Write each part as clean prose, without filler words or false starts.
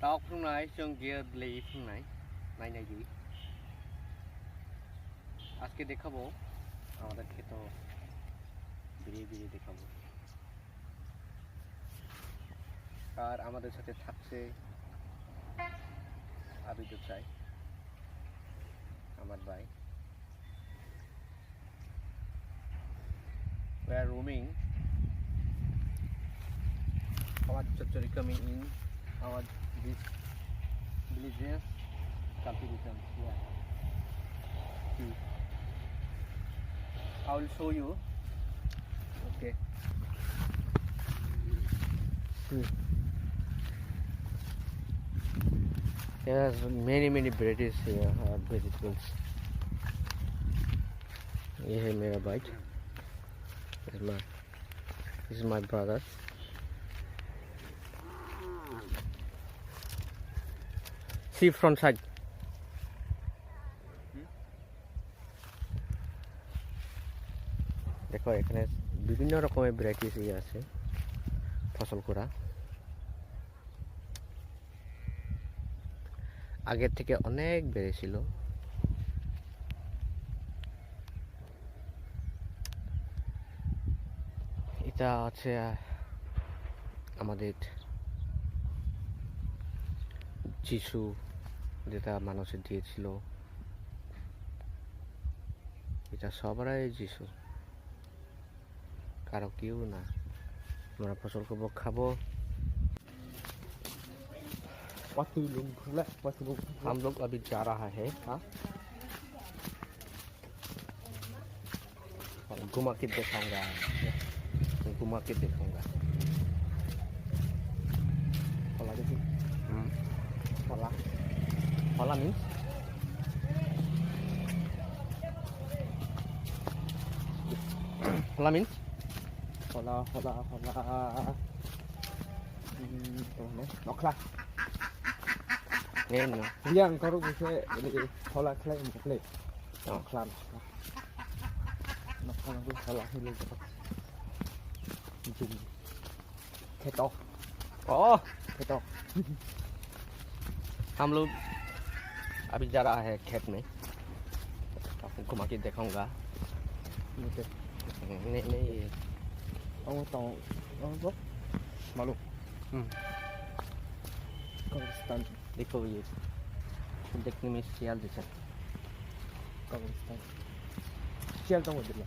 Tao không nói chung kia lấy không nói নাই নাকি আজকে দেখাবো আমাদের ক্ষেত বেরিয়ে বেরিয়ে দেখাবো আর আমাদের সাথে থাকছে আবিদ চাই আমার ভাই we are roaming our chachari coming in our this villages cultivation yeah see I will show you okay see there's many varieties here of vegetables ये है मेरा bike this is my brother see front side দেখো এখানে বিভিন্ন রকমের varieties আছে ফসল করা আগের থেকে অনেক বেড়েছিল এটা আছে আমাদের যিশু যেটা মানুষের দিয়েছিল এটা সবারই যিশু কারো কেউ না আমরা ফসল করবো খাবো हम लोग अभी जा रहा है घुमा के दिखाऊंगा घुमा के दिखाऊंगा Hola means Hola means Hola Nokla nghe nữa yang có lúc sẽ để hola clay một clay nokla nokla nó hola hay luôn các chừng cái to oh cái to हम लोग अभी जा रहा है खेत में आपको घुमा के दिखाऊंगा नहीं ông to ông bốc malu कब्रिस्तान देखो ये देखने में सियाल जैसा कब्रिस्तान सियाल तो मत दिला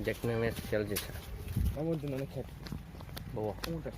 देखने में सियाल जैसा हम उधर ना खेत वो उधर